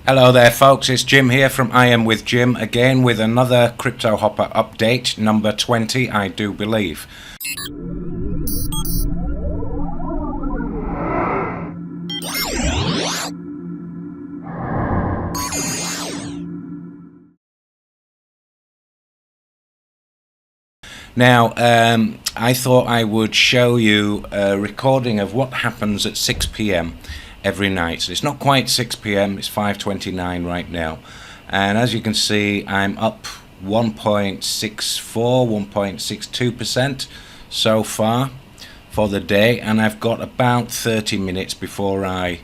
Hello there folks, it's Jim here from I Am With Jim, again with another CryptoHopper update, number 20 I do believe. Now, I thought I would show you a recording of what happens at 6 p.m. every night. So it's not quite 6 p.m, it's 5:29 right now. And as you can see, I'm up 1.64, 1.62% so far for the day. And I've got about 30 minutes before I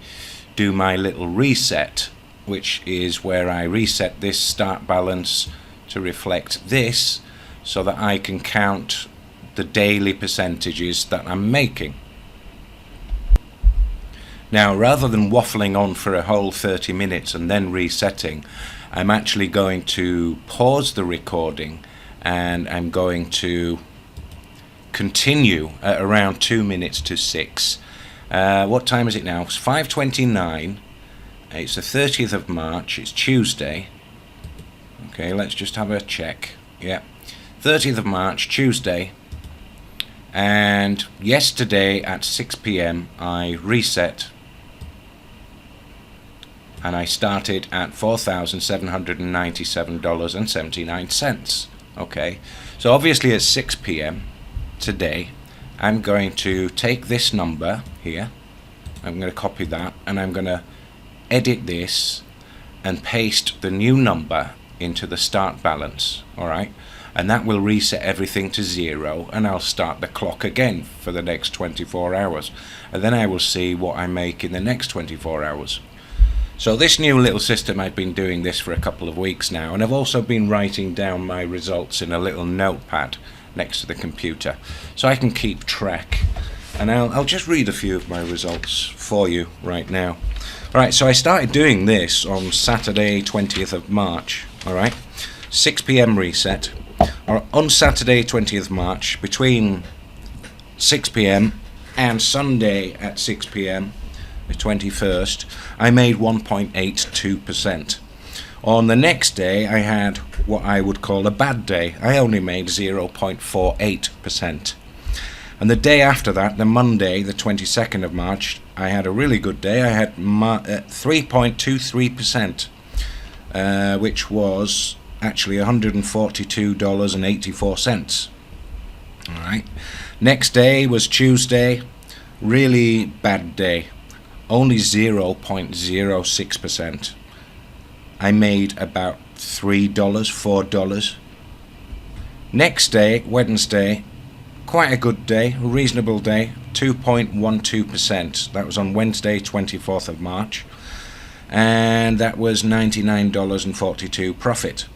do my little reset, which is where I reset this start balance to reflect this, so that I can count the daily percentages that I'm making. Now, rather than waffling on for a whole 30 minutes and then resetting, I'm actually going to pause the recording and I'm going to continue at around 2 minutes to 6. What time is it now? It's 5:29. It's the 30th of March. It's Tuesday. Okay, let's just have a check. Yeah. 30th of March, Tuesday, and yesterday at 6 p.m. I reset and I started at $4,797.79. Okay, so obviously at 6 p.m. today I'm going to take this number here, I'm going to copy that, and I'm going to edit this and paste the new number into the start balance. Alright, and that will reset everything to 0, and I'll start the clock again for the next 24 hours, and then I will see what I make in the next 24 hours. So this new little system, I've been doing this for a couple of weeks now, and I've also been writing down my results in a little notepad next to the computer so I can keep track, and I'll just read a few of my results for you right now. Alright, so I started doing this on Saturday 20th of March, alright, 6 p.m. reset. On Saturday 20th March, between 6 p.m. and Sunday at 6 p.m, the 21st, I made 1.82%. On the next day, I had what I would call a bad day. I only made 0.48%. And the day after that, the Monday, the 22nd of March, I had a really good day. I had 3.23%, which was actually $142.84. Alright, next day was Tuesday, really bad day, only 0.06%. I made about $3, $4. Next day, Wednesday, quite a good day, a reasonable day, 2.12%. That was on Wednesday 24th of March, and that was $99.42 profit.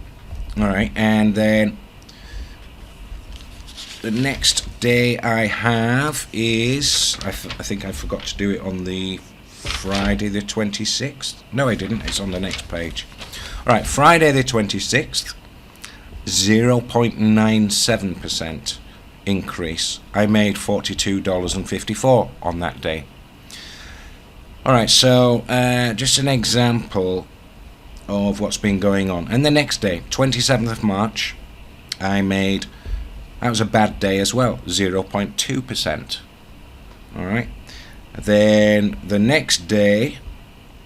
Alright, and then the next day I have is, I think I forgot to do it on the Friday the 26th. No, I didn't, it's on the next page. Alright, Friday the 26th, 0.97% increase. I made $42.54 on that day. Alright, so just an example of what's been going on. And the next day, 27th of March, I made, that was a bad day as well, 0.2%. Alright, then the next day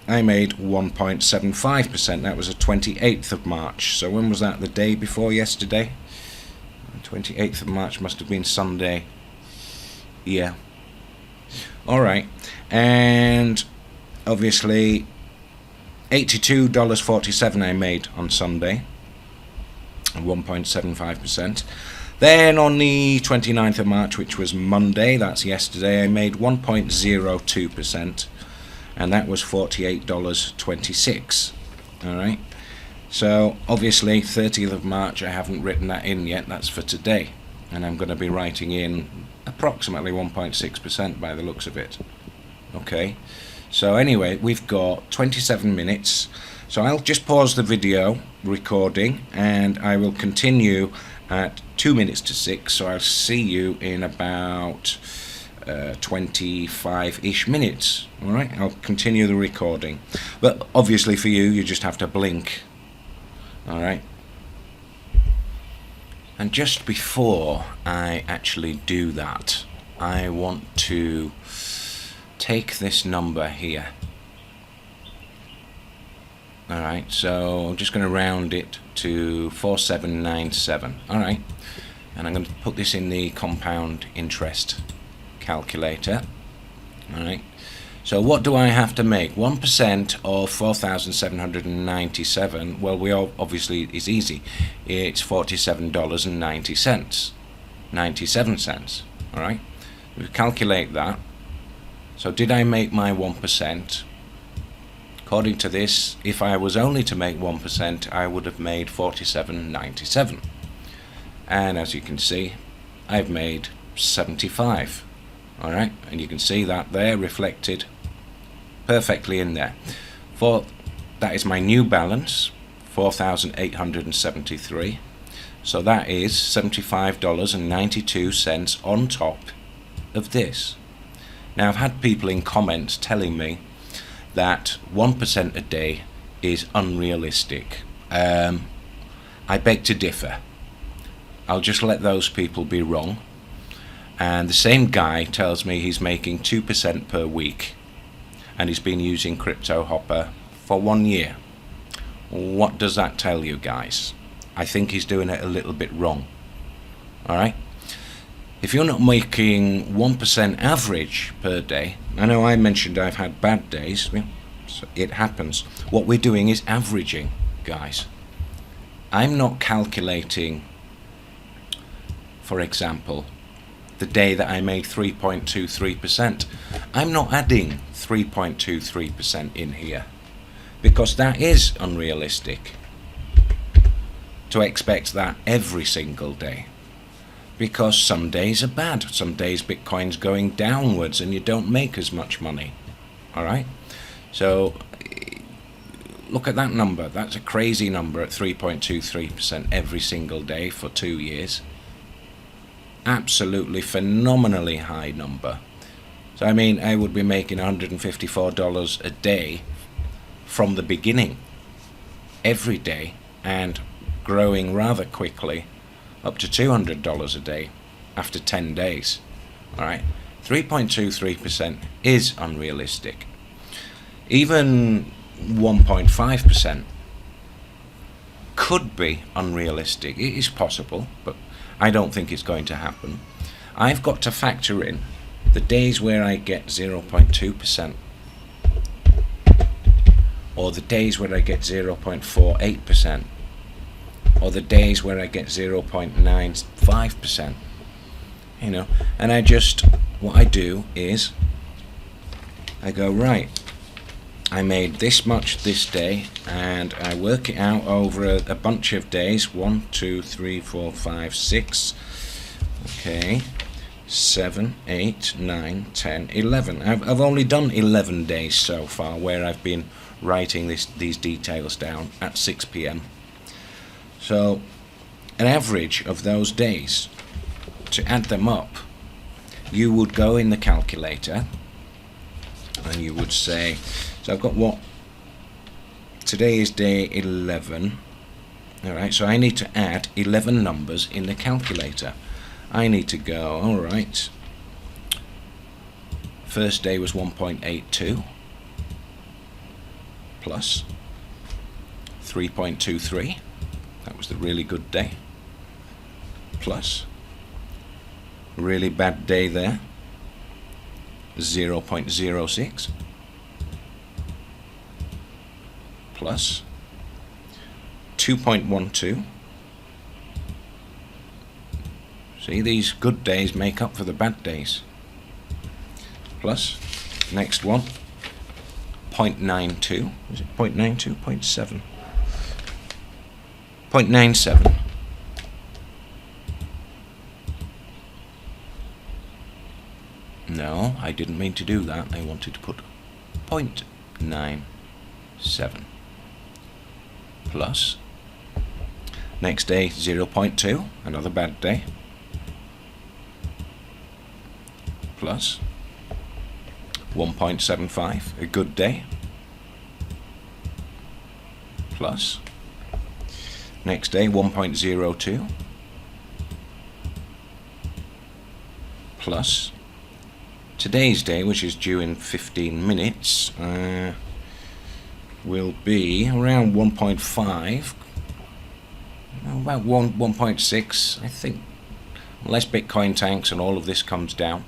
I made 1.75%. that was the 28th of March. So when was that? The day before yesterday? 28th of March must have been Sunday. Yeah. Alright, and obviously $82.47 I made on Sunday, 1.75%. Then on the 29th of March, which was Monday, that's yesterday, I made 1.02%, and that was $48.26. Alright, so obviously 30th of March, I haven't written that in yet, that's for today, and I'm going to be writing in approximately 1.6% by the looks of it. Okay, so anyway, we've got 27 minutes, so I'll just pause the video recording and I will continue at 2 minutes to 6, so I'll see you in about 25-ish minutes. Alright, I'll continue the recording, but obviously for you just have to blink. Alright, and just before I actually do that, I want to take this number here. Alright, so I'm just going to round it to 4797. Alright, and I'm going to put this in the compound interest calculator. Alright, so what do I have to make? 1% of 4,797. Well, we all, obviously it's easy. It's $47.90. 97 cents. Alright, we calculate that. So did I make my 1%? According to this, if I was only to make 1%, I would have made $47.97. And as you can see, I've made 75. Alright, and you can see that there reflected perfectly in there. That is my new balance, 4,873. So that is $75.92 on top of this. Now, I've had people in comments telling me that 1% a day is unrealistic. I beg to differ. I'll just let those people be wrong. And the same guy tells me he's making 2% per week, and he's been using CryptoHopper for 1 year. What does that tell you, guys? I think he's doing it a little bit wrong. Alright? If you're not making 1% average per day, I know I mentioned I've had bad days, so it happens. What we're doing is averaging, guys. I'm not calculating, for example, the day that I made 3.23%. I'm not adding 3.23% in here, because that is unrealistic to expect that every single day. Because some days are bad, some days Bitcoin's going downwards and you don't make as much money. Alright? So look at that number. That's a crazy number at 3.23% every single day for 2 years. Absolutely phenomenally high number. So I mean, I would be making $154 a day from the beginning, every day, and growing rather quickly up to $200 a day after 10 days. Alright, 3.23% is unrealistic. Even 1.5% could be unrealistic. It is possible, but I don't think it's going to happen. I've got to factor in the days where I get 0.2%, or the days where I get 0.48%, or the days where I get 0.95%, you know. And what I do is I go, right, I made this much this day, and I work it out over a bunch of days. 1, 2, 3, 4, 5, 6, okay, 7, 8, 9, 10, 11. I've only done 11 days so far where I've been writing these details down at 6 p.m. So an average of those days, to add them up, you would go in the calculator and you would say, so I've got what, today is day 11. Alright, so I need to add 11 numbers in the calculator. I need to go, alright, first day was 1.82 plus 3.23, that was the really good day, plus a really bad day there, 0.06, plus 2.12. See, these good days make up for the bad days. Plus, next one, 0.92. Is it 0.92? 0.7? 0.97. No, I didn't mean to do that. I wanted to put 0.97. Plus, next day 0.2, another bad day. plus 1.75, a good day, plus next day 1.02, plus today's day, which is due in 15 minutes, will be around 1.5, about 1.6, I think, unless Bitcoin tanks and all of this comes down.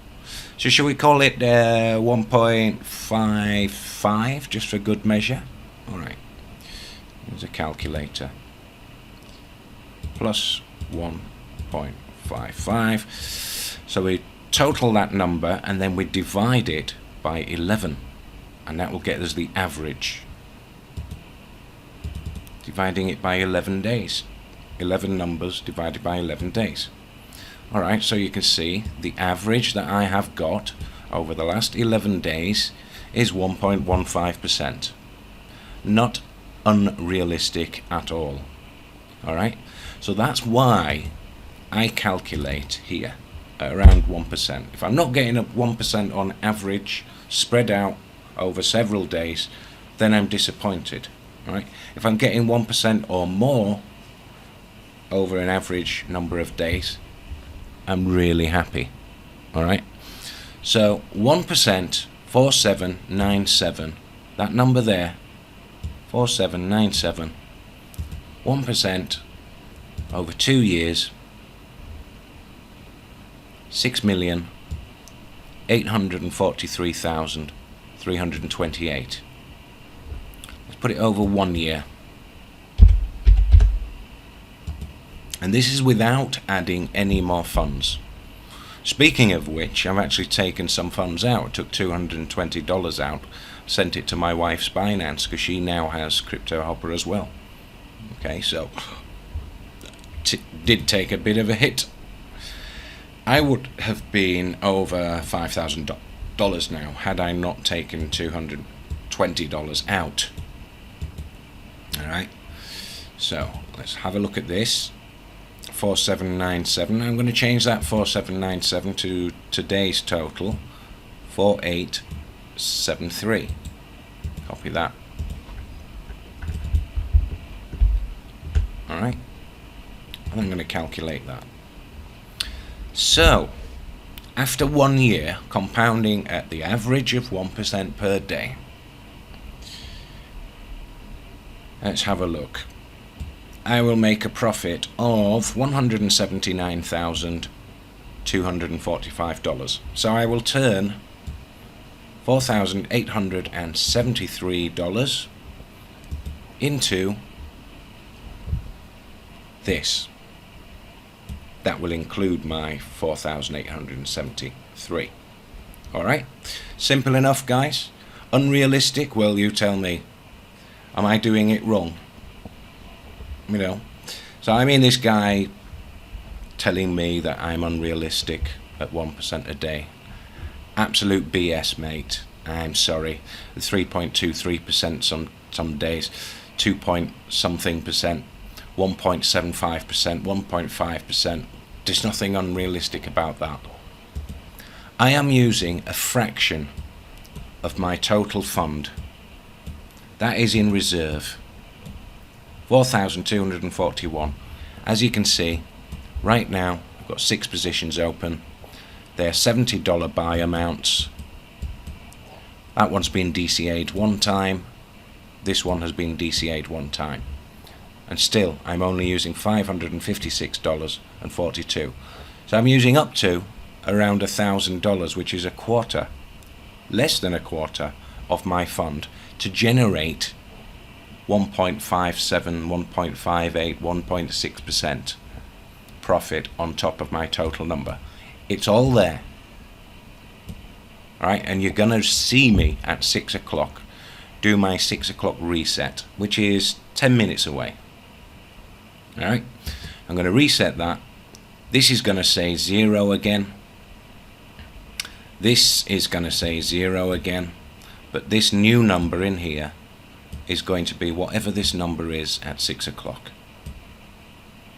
So should we call it 1.55 just for good measure? Alright, here's a calculator. Plus 1.55. So we total that number and then we divide it by 11, and that will get us the average. Dividing it by 11 days. 11 numbers divided by 11 days. Alright, so you can see the average that I have got over the last 11 days is 1.15%. Not unrealistic at all. Alright, so that's why I calculate here around 1%. If I'm not getting up 1% on average spread out over several days, then I'm disappointed. Alright, if I'm getting 1% or more over an average number of days, I'm really happy. Alright, so 1%, 4797, that number there, 4797, 1% over 2 years, 6,843,328. Let's put it over 1 year. And this is without adding any more funds. Speaking of which, I've actually taken some funds out. I took $220 out, sent it to my wife's Binance because she now has CryptoHopper as well. Okay, so did take a bit of a hit. I would have been over $5,000 now had I not taken $220 out. Alright, so let's have a look at this. 4797. I'm going to change that 4797 to today's total, 4873. Copy that. Alright, and I'm going to calculate that. So after 1 year, compounding at the average of 1% per day, let's have a look. I will make a profit of $179,245. So I will turn $4,873 into this. That will include my 4,873. Alright, simple enough, guys. Unrealistic? Well, you tell me. Am I doing it wrong? You know, so I mean, this guy telling me that I'm unrealistic at 1% a day. Absolute BS, mate. I'm sorry. 3.23% some days, 2 point something percent, 1.75%, 1.5%. There's nothing unrealistic about that. I am using a fraction of my total fund. That is in reserve. 4,241. As you can see, right now I've got 6 positions open. They're $70 buy amounts. That one's been DCA'd 1 time. This one has been DCA'd 1 time. And still, I'm only using $556.42. So I'm using up to around $1,000, which is a quarter, less than a quarter of my fund, to generate 1.57, 1.58, 1.6% profit on top of my total number. It's all there. Alright, and you're going to see me at 6 o'clock do my 6 o'clock reset, which is 10 minutes away. Alright, I'm going to reset that. This is going to say 0 again. This is going to say 0 again. But this new number in here is going to be whatever this number is at 6 o'clock.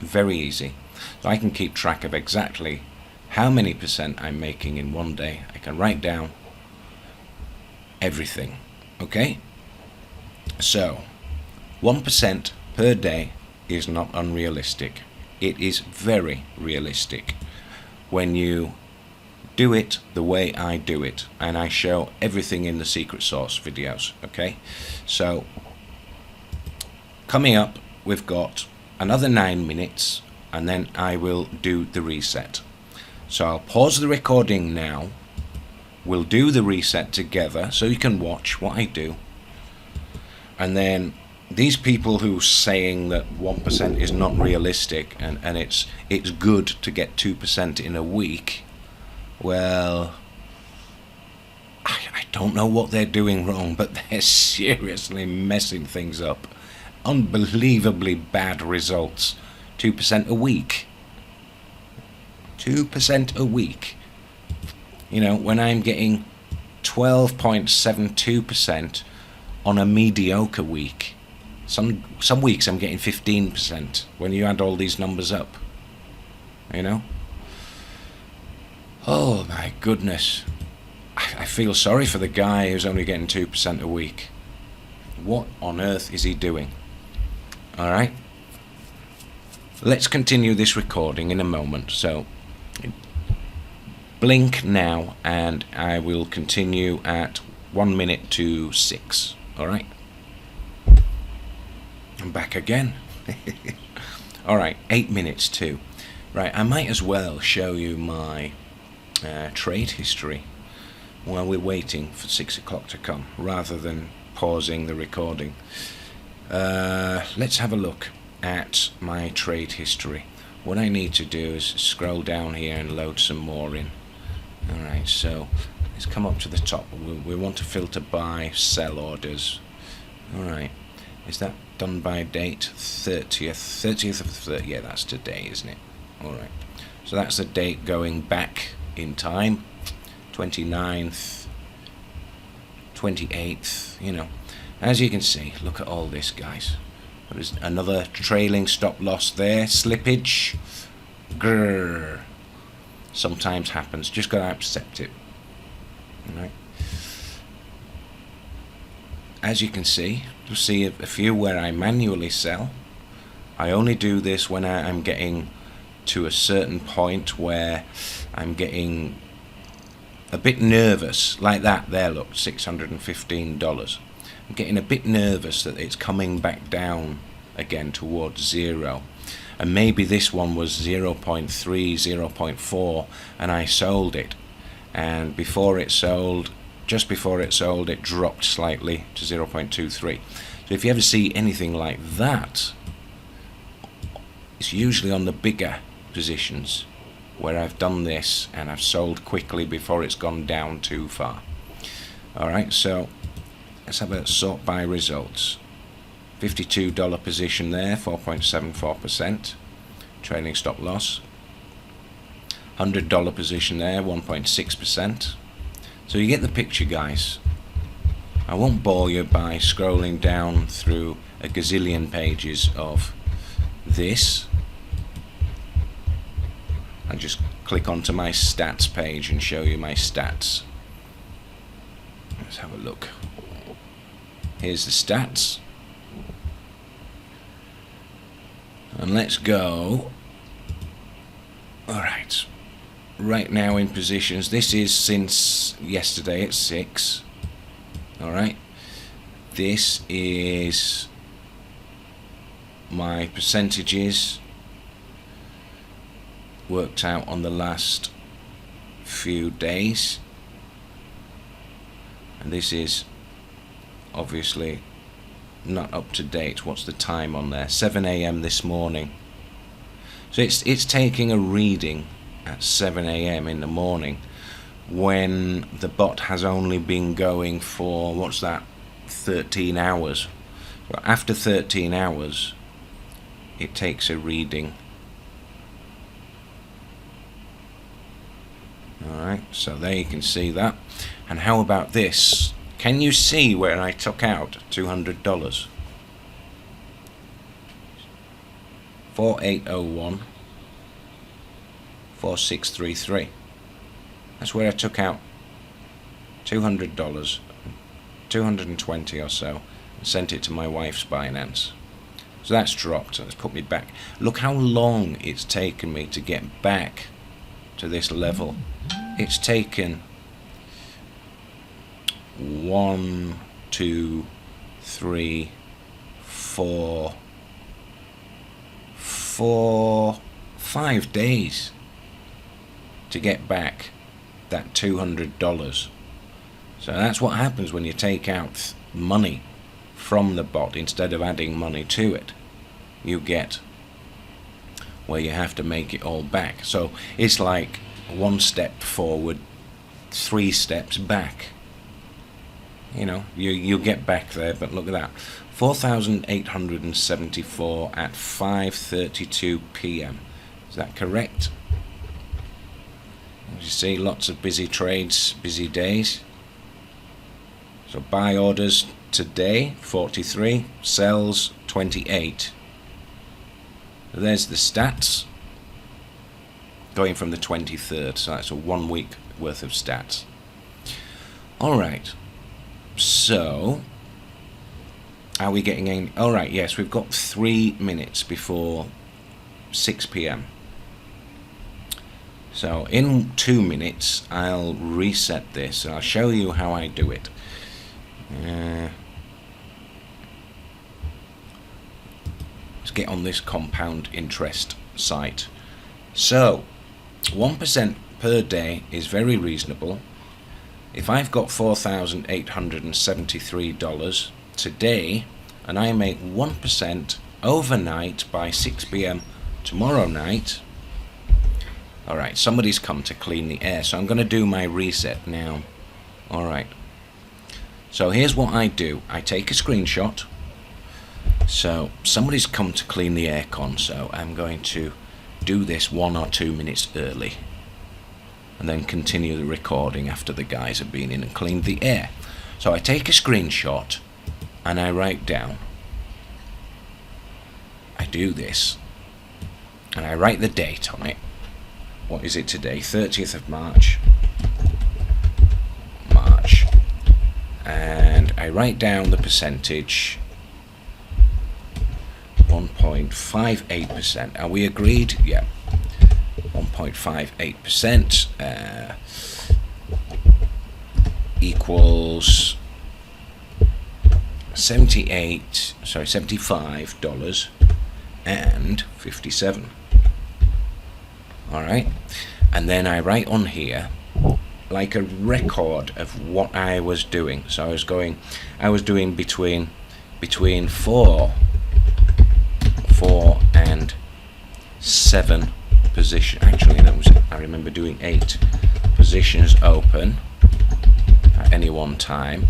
Very easy. So I can keep track of exactly how many percent I'm making in one day. I can write down everything. Okay? So 1% per day is not unrealistic. It is very realistic when you do it the way I do it, and I show everything in the secret sauce videos. Okay, so coming up we've got another 9 minutes and then I will do the reset. So I'll pause the recording now, we'll do the reset together so you can watch what I do, and then these people who saying that 1% is not realistic and it's good to get 2% in a week, well, I don't know what they're doing wrong, but they're seriously messing things up. Unbelievably bad results. 2% a week. 2% a week. You know, when I'm getting 12.72% on a mediocre week. Some weeks I'm getting 15% when you add all these numbers up. You know? Oh my goodness. I feel sorry for the guy who's only getting 2% a week. What on earth is he doing? Alright. Let's continue this recording in a moment. So blink now and I will continue at 1 minute to 6. Alright. I'm back again. Alright, 8 minutes to. Right, I might as well show you my trade history while we're waiting for 6 o'clock to come, rather than pausing the recording. Let's have a look at my trade history. What I need to do is scroll down here and load some more in. Alright, so let's come up to the top. We want to filter by sell orders. Alright, is that done by date? 30th of the 30th, yeah, that's today, isn't it? Alright, so that's the date going back in time, 29th, 28th, you know. As you can see, look at all this, guys. There's another trailing stop loss there, slippage. Grrr. Sometimes happens, just gotta accept it. Alright. As you can see, you'll see a few where I manually sell. I only do this when I'm getting to a certain point where I'm getting a bit nervous, like that there, look, $615. I'm getting a bit nervous that it's coming back down again towards zero, and maybe this one was 0.3, 0.4, and I sold it, and before it sold, just before it sold, it dropped slightly to 0.23. So if you ever see anything like that, it's usually on the bigger positions where I've done this and I've sold quickly before it's gone down too far. Alright, so let's have a sort by results. $52 position there, 4.74%, trailing stop loss. $100 position there, 1.6%. So you get the picture, guys. I won't bore you by scrolling down through a gazillion pages of this. I'll just click onto my stats page and show you my stats. Let's have a look. Here's the stats. And let's go. Alright. Right now in positions, this is since yesterday at 6. Alright. This is my percentages worked out on the last few days, and this is obviously not up to date. What's the time on there? 7 AM this morning. So it's taking a reading at 7 AM in the morning when the bot has only been going for, what's that, 13 hours. So after 13 hours it takes a reading. Alright, so there you can see that. And how about this? Can you see where I took out $200? 4801, 4633. That's where I took out $200, 220 or so, and sent it to my wife's Binance. So that's dropped. That's put me back. Look how long it's taken me to get back to this level. It's taken 1, 2, 3, 4, 5 days to get back that $200. So that's what happens when you take out money from the bot instead of adding money to it. You get where you have to make it all back. So it's like 1 step forward, 3 steps back. You know, you get back there, but look at that. 4,874 at 5:32 p.m. Is that correct? As you see, lots of busy trades, busy days. So buy orders today, 43, sells 28. So there's the stats going from the 23rd, so that's a 1 week worth of stats. Alright, so are we getting in? Alright, yes, we've got 3 minutes before 6 p.m. So in 2 minutes I'll reset this and I'll show you how I do it. Let's get on this compound interest site. So 1% per day is very reasonable. If I've got $4,873 today and I make 1% overnight by 6 p.m. tomorrow night. Alright, somebody's come to clean the air, so I'm going to do my reset now. Alright, so here's what I do. I take a screenshot. So somebody's come to clean the aircon, so I'm going to do this 1 or 2 minutes early and then continue the recording after the guys have been in and cleaned the air. So I take a screenshot and I write down, I do this and I write the date on it. What is it today? 30th of March. And I write down the percentage, 1.58%. Are we agreed? Yeah. 1.58% equals $75.57. Alright, and then I write on here like a record of what I was doing. So I was doing between 4 and 7 position. Actually, I remember doing 8 positions open at any one time,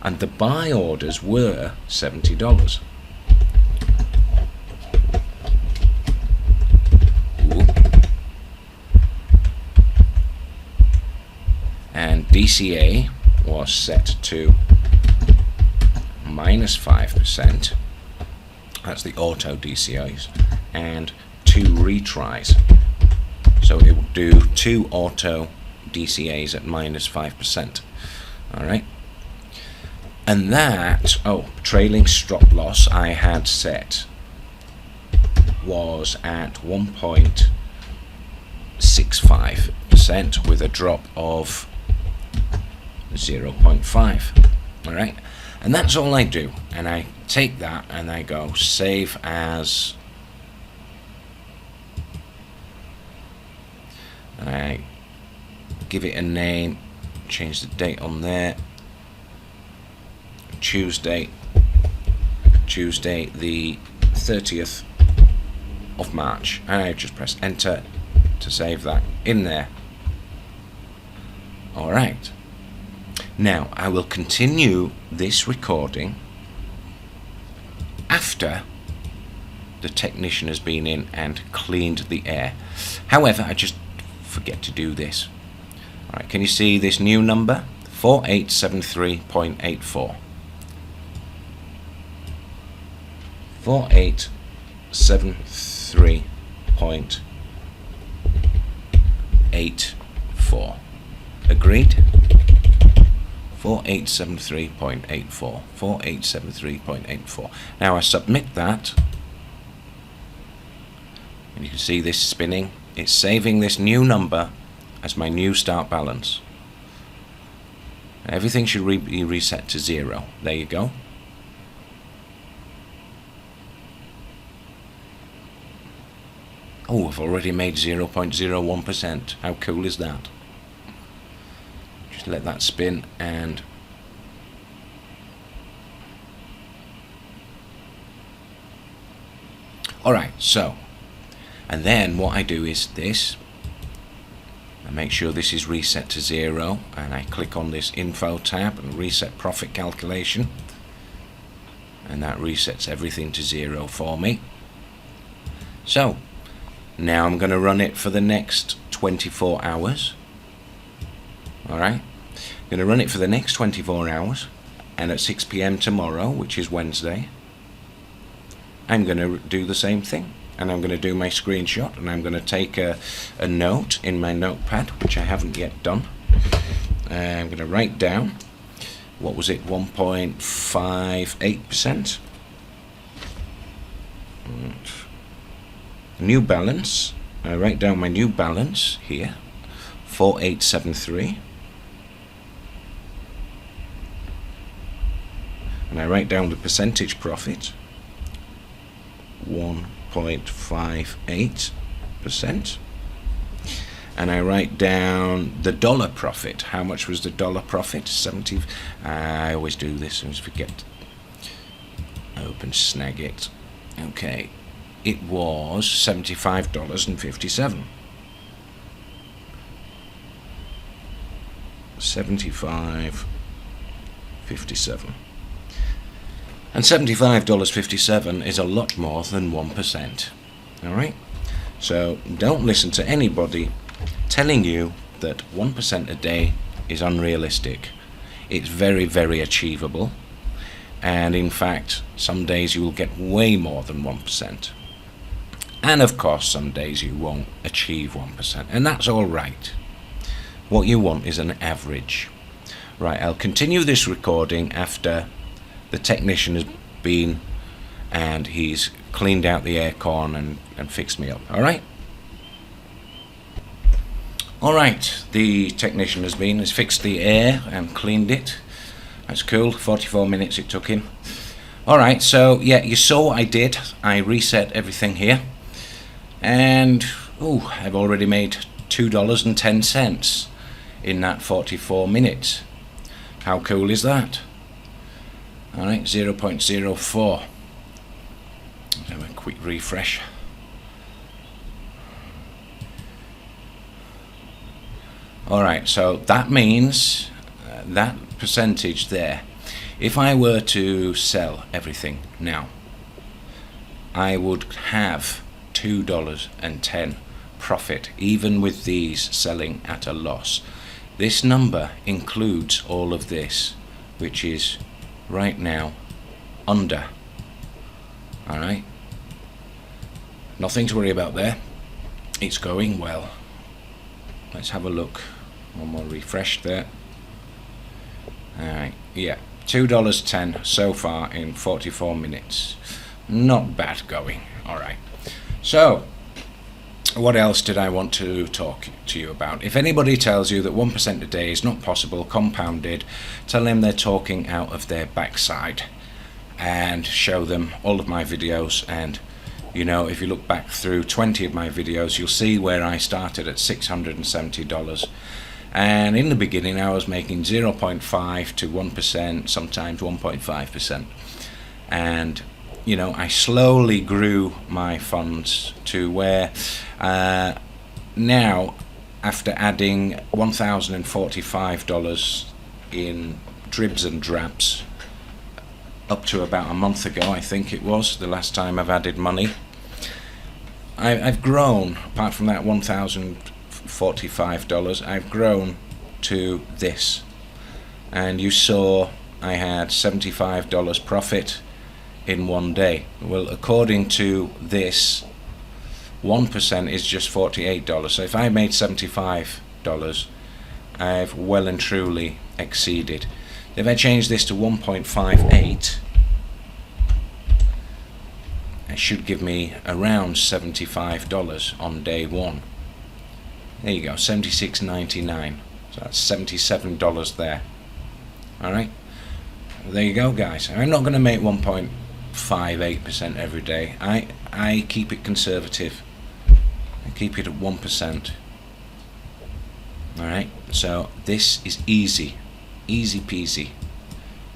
and the buy orders were $70. And DCA was set to -5%. That's the auto DCAs, and 2 retries. So it will do 2 auto DCAs at -5%. Alright. And that, trailing stop loss I had set was at 1.65% with a drop of 0.5. Alright, and that's all I do, and I take that and I go save as, and I give it a name, change the date on there, Tuesday the 30th of March, and I just press enter to save that in there. Alright, now I will continue this recording after the technician has been in and cleaned the air. However, I just forget to do this. Alright, can you see this new number? 4873.84. 4873.84. 4.84. Agreed? 4873.84. 4873.84. Now I submit that, and you can see this spinning. It's saving this new number as my new start balance. Everything should be reset to 0. There you go. Oh, I've already made 0.01%. How cool is that? Just let that spin, and alright, so, and then what I do is this. I make sure this is reset to 0, and I click on this info tab and reset profit calculation, and that resets everything to 0 for me. So now I'm going to run it for the next 24 hours. Alright, I'm going to run it for the next 24 hours, and at 6 PM tomorrow, which is Wednesday, I'm going to do the same thing. And I'm going to do my screenshot, and I'm going to take a note in my notepad, which I haven't yet done. I'm going to write down, what was it, 1.58%. New balance. I write down my new balance here, 4873. And I write down the percentage profit, 1.58%, and I write down the dollar profit. How much was the dollar profit? 70. I always do this, I always forget. Open Snagit. Okay, it was $75.57. 75.57. And $75.57 is a lot more than 1%. Alright? So don't listen to anybody telling you that 1% a day is unrealistic. It's very, very achievable. And in fact, some days you will get way more than 1%. And of course, some days you won't achieve 1%. And that's alright. What you want is an average. Right, I'll continue this recording after the technician has been and he's cleaned out the aircon and fixed me up. Alright? Alright, the technician has fixed the air and cleaned it. That's cool. 44 minutes it took him. Alright, so yeah, you saw what I did. I reset everything here. And I've already made $2.10 in that 44 minutes. How cool is that? Alright, 0.04. Have a quick refresh. Alright, so that means that percentage there, if I were to sell everything now, I would have $2.10 profit, even with these selling at a loss. This number includes all of this, which is right now under. Alright, nothing to worry about there. It's going well. Let's have a look. One more refresh there. Alright, yeah, $2.10 so far in 44 minutes. Not bad going. Alright, so what else did I want to talk to you about? If anybody tells you that 1% a day is not possible, compounded, tell them they're talking out of their backside, and show them all of my videos. And you know, if you look back through 20 of my videos, you'll see where I started at $670, and in the beginning I was making 0.5 to 1%, sometimes 1.5%, and you know, I slowly grew my funds to where now, after adding $1,045 in dribs and drabs, up to about a month ago, I think it was the last time I've added money, I've grown. Apart from that $1,045, I've grown to this, and you saw I had $75 profit in one day. Well, according to this, 1% is just $48. So if I made $75, I've well and truly exceeded. If I change this to 1.58, it should give me around $75 on day one. There you go, $76.99. So that's $77 there. Alright, there you go, guys. I'm not going to make 1.58% every day. I keep it conservative. I keep it at 1%. Alright, so this is easy peasy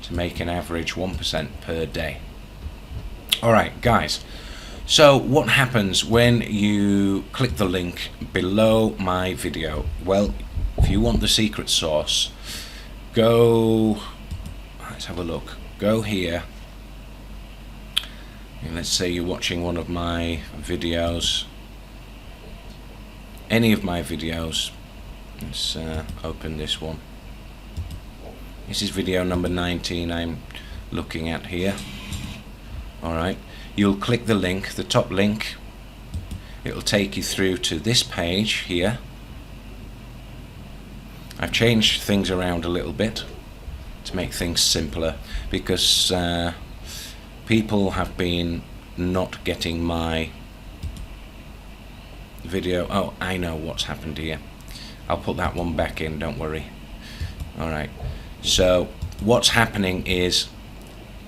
to make an average 1% per day. Alright, guys, so what happens when you click the link below my video? Well, if you want the secret sauce, go, let's have a look, go here, and let's say you're watching one of my videos, any of my videos. Let's open this one. This is video number 19 I'm looking at here. Alright, you'll click the link, the top link. It'll take you through to this page here. I've changed things around a little bit to make things simpler because people have been not getting my video. Oh, I know what's happened here. I'll put that one back in, don't worry. Alright, so what's happening is,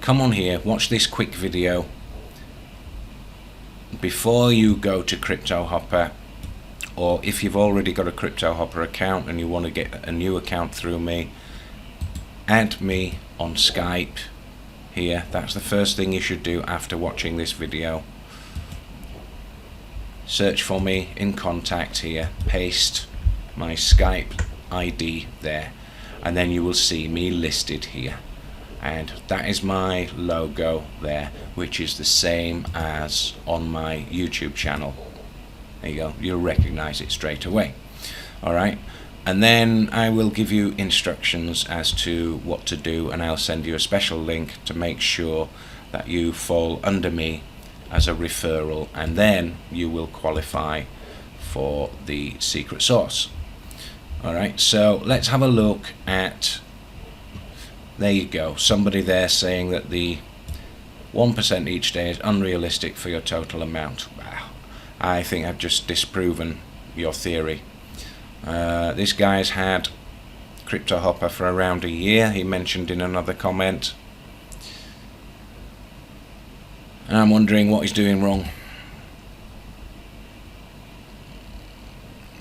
come on here, watch this quick video before you go to CryptoHopper, or if you've already got a CryptoHopper account and you want to get a new account through me, add me on Skype here. That's the first thing you should do after watching this video. Search for me in contact here, paste my Skype ID there, and then you will see me listed here, and that is my logo there, which is the same as on my YouTube channel. There you go, you'll recognize it straight away. Alright, and then I will give you instructions as to what to do, and I'll send you a special link to make sure that you fall under me as a referral, and then you will qualify for the secret sauce. Alright, so let's have a look at, there you go, somebody there saying that the 1% each day is unrealistic for your total amount. Wow, I think I've just disproven your theory. This guy's had CryptoHopper for around a year, he mentioned in another comment, and I'm wondering what he's doing wrong.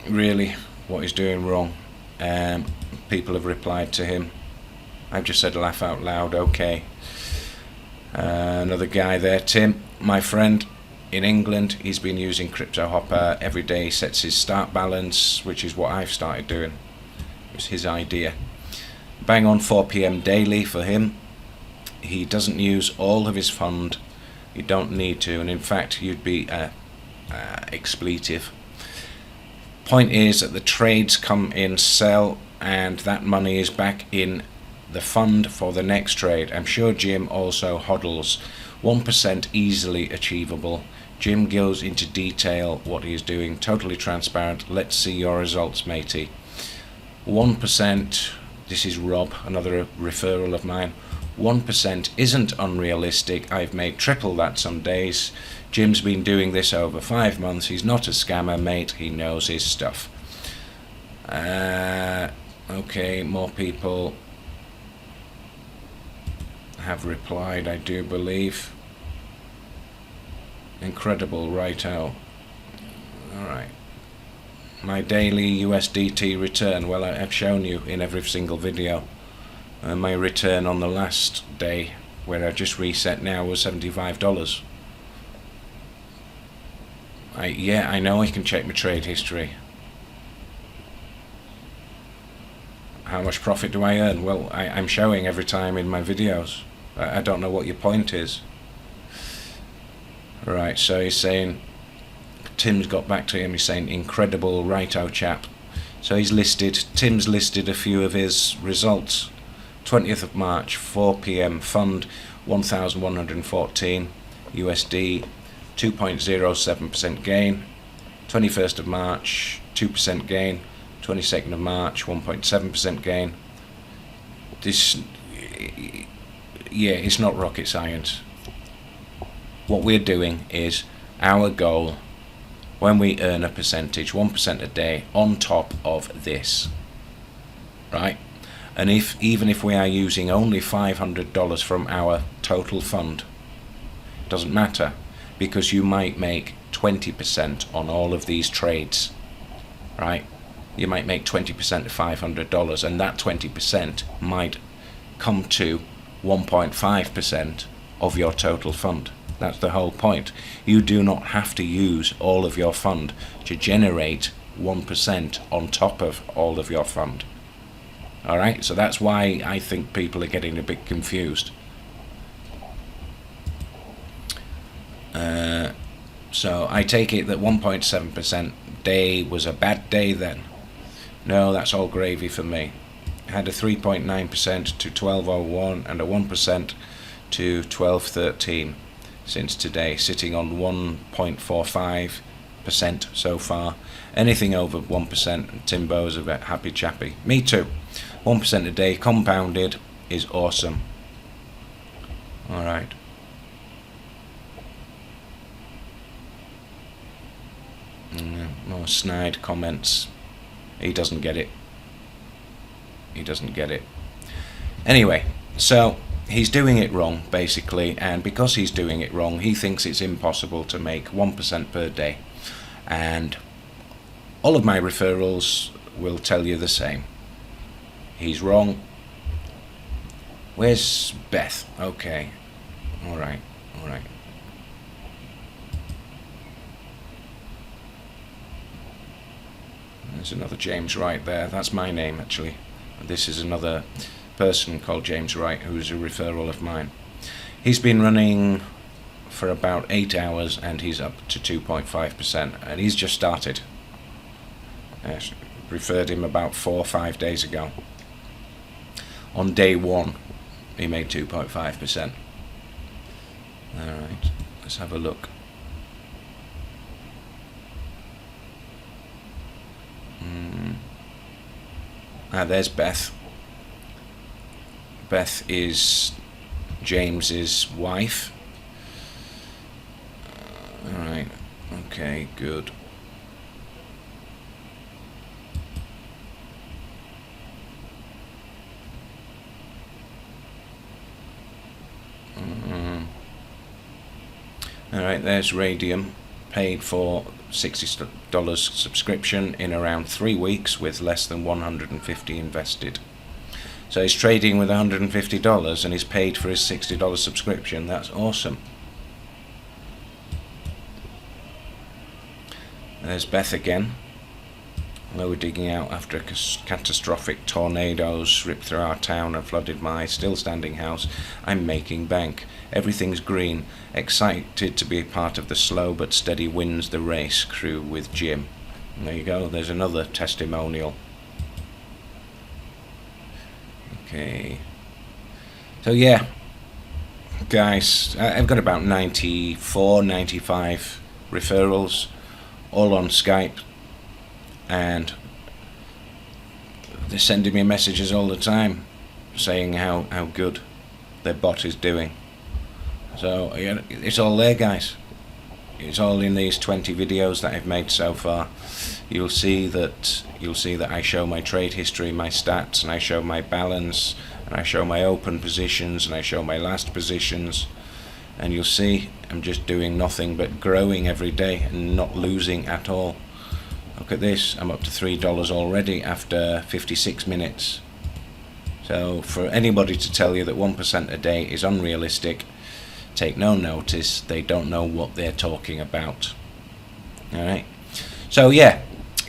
Really, what he's doing wrong. People have replied to him. I've just said laugh out loud, okay. Another guy there, Tim, my friend in England, he's been using CryptoHopper every day. He sets his start balance, which is what I've started doing. It was his idea. Bang on 4 PM daily for him. He doesn't use all of his fund. You don't need to, and in fact you'd be expletive. Point is that the trades come in, sell, and that money is back in the fund for the next trade. I'm sure Jim also hodls. 1% easily achievable. Jim goes into detail what he is doing, totally transparent. Let's see your results, matey. 1%, this is Rob, another referral of mine. 1% isn't unrealistic. I've made triple that some days. Jim's been doing this over 5 months. He's not a scammer, mate. He knows his stuff. Okay, more people have replied, I do believe. Incredible, righto. Alright. My daily USDT return. Well, I've shown you in every single video. My return on the last day, where I just reset now, was $75. Yeah, I know I can check my trade history. How much profit do I earn? Well, I'm showing every time in my videos. I don't know what your point is. Right, so he's saying, Tim's got back to him, he's saying, incredible, righto chap. So he's listed, Tim's listed a few of his results. 20th of March, 4 PM, fund 1,114 USD, 2.07% gain, 21st of March, 2% gain. 22nd of March, 1.7% gain. This, yeah, it's not rocket science. What we're doing is our goal, when we earn a percentage, 1% a day on top of this, right? And even if we are using only $500 from our total fund, it doesn't matter, because you might make 20% on all of these trades, right? You might make 20% of $500, and that 20% might come to 1.5% of your total fund. That's the whole point. You do not have to use all of your fund to generate 1% on top of all of your fund. Alright, so that's why I think people are getting a bit confused. So I take it that 1.7% day was a bad day then. No, that's all gravy for me. I had a 3.9% to 12.01 and a 1% to 12.13 since today, sitting on 1.45% so far. Anything over 1%, Timbo's a bit happy chappy. Me too. 1% a day compounded is awesome. Alright. More snide comments. He doesn't get it. He doesn't get it. Anyway, so he's doing it wrong, basically, and because he's doing it wrong, he thinks it's impossible to make 1% per day. And all of my referrals will tell you the same. He's wrong. Where's Beth? Okay. Alright, alright. There's another James Wright there. That's my name, actually. This is another person called James Wright, who's a referral of mine. He's been running for about 8 hours and he's up to 2.5%, and he's just started. I referred him about 4 or 5 days ago. On day 1 he made 2.5%. Alright, let's have a look. There's Beth. Beth is James's wife. Alright, okay, good. Alright, there's Radium, paid for $60 subscription in around 3 weeks with less than 150 invested. So he's trading with $150 and he's paid for his $60 subscription. That's awesome. There's Beth again. Lower digging out after catastrophic tornadoes ripped through our town and flooded my still standing house. I'm making bank. Everything's green. Excited to be a part of the slow but steady wins the race crew with Jim. And there you go. There's another testimonial. Okay. So yeah, guys, I've got about 94, 95 referrals, all on Skype. And they're sending me messages all the time saying how good their bot is doing. So yeah, it's all there, guys. It's all in these 20 videos that I've made so far. You'll see that I show my trade history, my stats, and I show my balance, and I show my open positions, and I show my last positions. And you'll see I'm just doing nothing but growing every day and not losing at all. Look at this, I'm up to $3 already after 56 minutes. So for anybody to tell you that 1% a day is unrealistic, take no notice. They don't know what they're talking about. Alright, so yeah,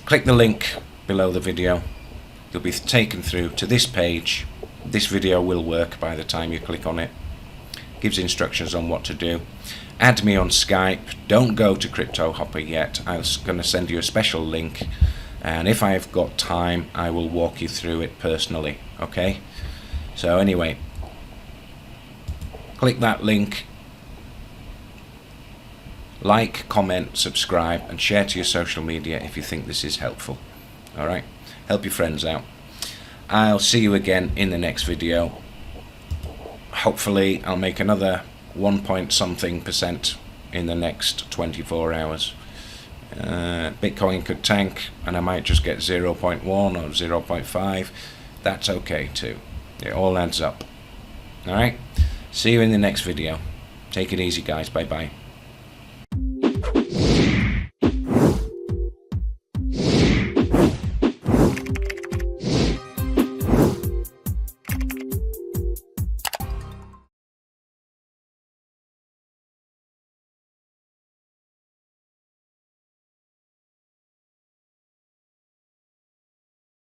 click the link below the video. You'll be taken through to this page. This video will work by the time you click on it. Gives instructions on what to do. Add me on Skype. Don't go to CryptoHopper yet. I'm going to send you a special link, and if I've got time I will walk you through it personally. Okay, so anyway, click that link like, comment, subscribe, and share to your social media if you think this is helpful. Alright, help your friends out. I'll see you again in the next video. Hopefully I'll make another 1 point something % in the next 24 hours. Bitcoin could tank and I might just get 0.1 or 0.5. That's okay too. It all adds up. Alright, see you in the next video. Take it easy, guys. Bye bye.